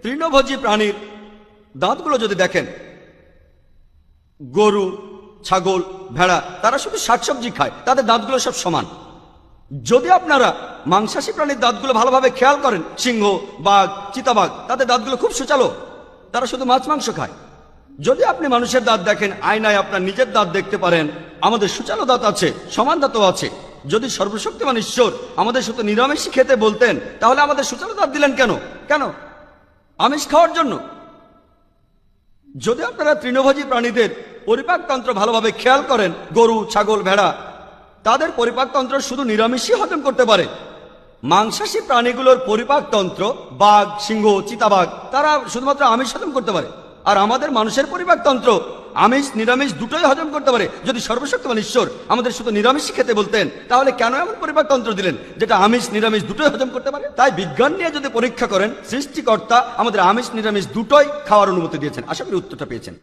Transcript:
তৃণভোজী প্রাণীর দাঁতগুলো যদি দেখেন, গরু, ছাগল, ভেড়া তারা শুধু শাকসবজি খায়, তাদের দাঁতগুলো সব সমান। যদি আপনারা মাংসাশী প্রাণীর দাঁতগুলো ভালোভাবে খেয়াল করেন, সিংহ, বাঘ, চিতাবাঘ, তাদের দাঁতগুলো খুব সুচালো, তারা শুধু মাছ মাংস খায়। যদি আপনি মানুষের দাঁত দেখেন, আয়নায় আপনার নিজের দাঁত দেখতে পারেন, আমাদের সুচালো দাঁত আছে, সমান দাঁতও আছে। যদি সর্বশক্তিমান ঈশ্বর আমাদের শুধু নিরামিষ খেতে বলতেন, তাহলে আমাদের সুচালো দাঁত দিলেন কেন? কেন? আমিষ খাওয়ার জন্য? যদি আপনারা তৃণভোজী প্রাণীদের পরিপাকতন্ত্র ভালোভাবে খেয়াল করেন, গরু, ছাগল, ভেড়া, তাদের পরিপাকতন্ত্র শুধু নিরামিষই হজম করতে পারে। মাংসাশী প্রাণীগুলোর পরিপাকতন্ত্র, বাঘ, সিংহ, চিতাবাঘ, তারা শুধুমাত্র আমিষ হজম করতে পারে। আর আমাদের মানুষের পরিপাকতন্ত্র আমিষ নিরামিষ দুটোই হজম করতে পারে। যদি সর্বশক্তিমান ঈশ্বর আমাদের শুধু নিরামিষই খেতে বলতেন, তাহলে কেন এমন পরিপাকতন্ত্র দিলেন যেটা আমিষ নিরামিষ দুটোই হজম করতে পারে? তাই বিজ্ঞান নিয়ে যদি পরীক্ষা করেন, সৃষ্টিকর্তা আমাদের আমিষ নিরামিষ দুটোই খাওয়ার অনুমতি দিয়েছেন। আশা করি উত্তরটা পেয়েছেন।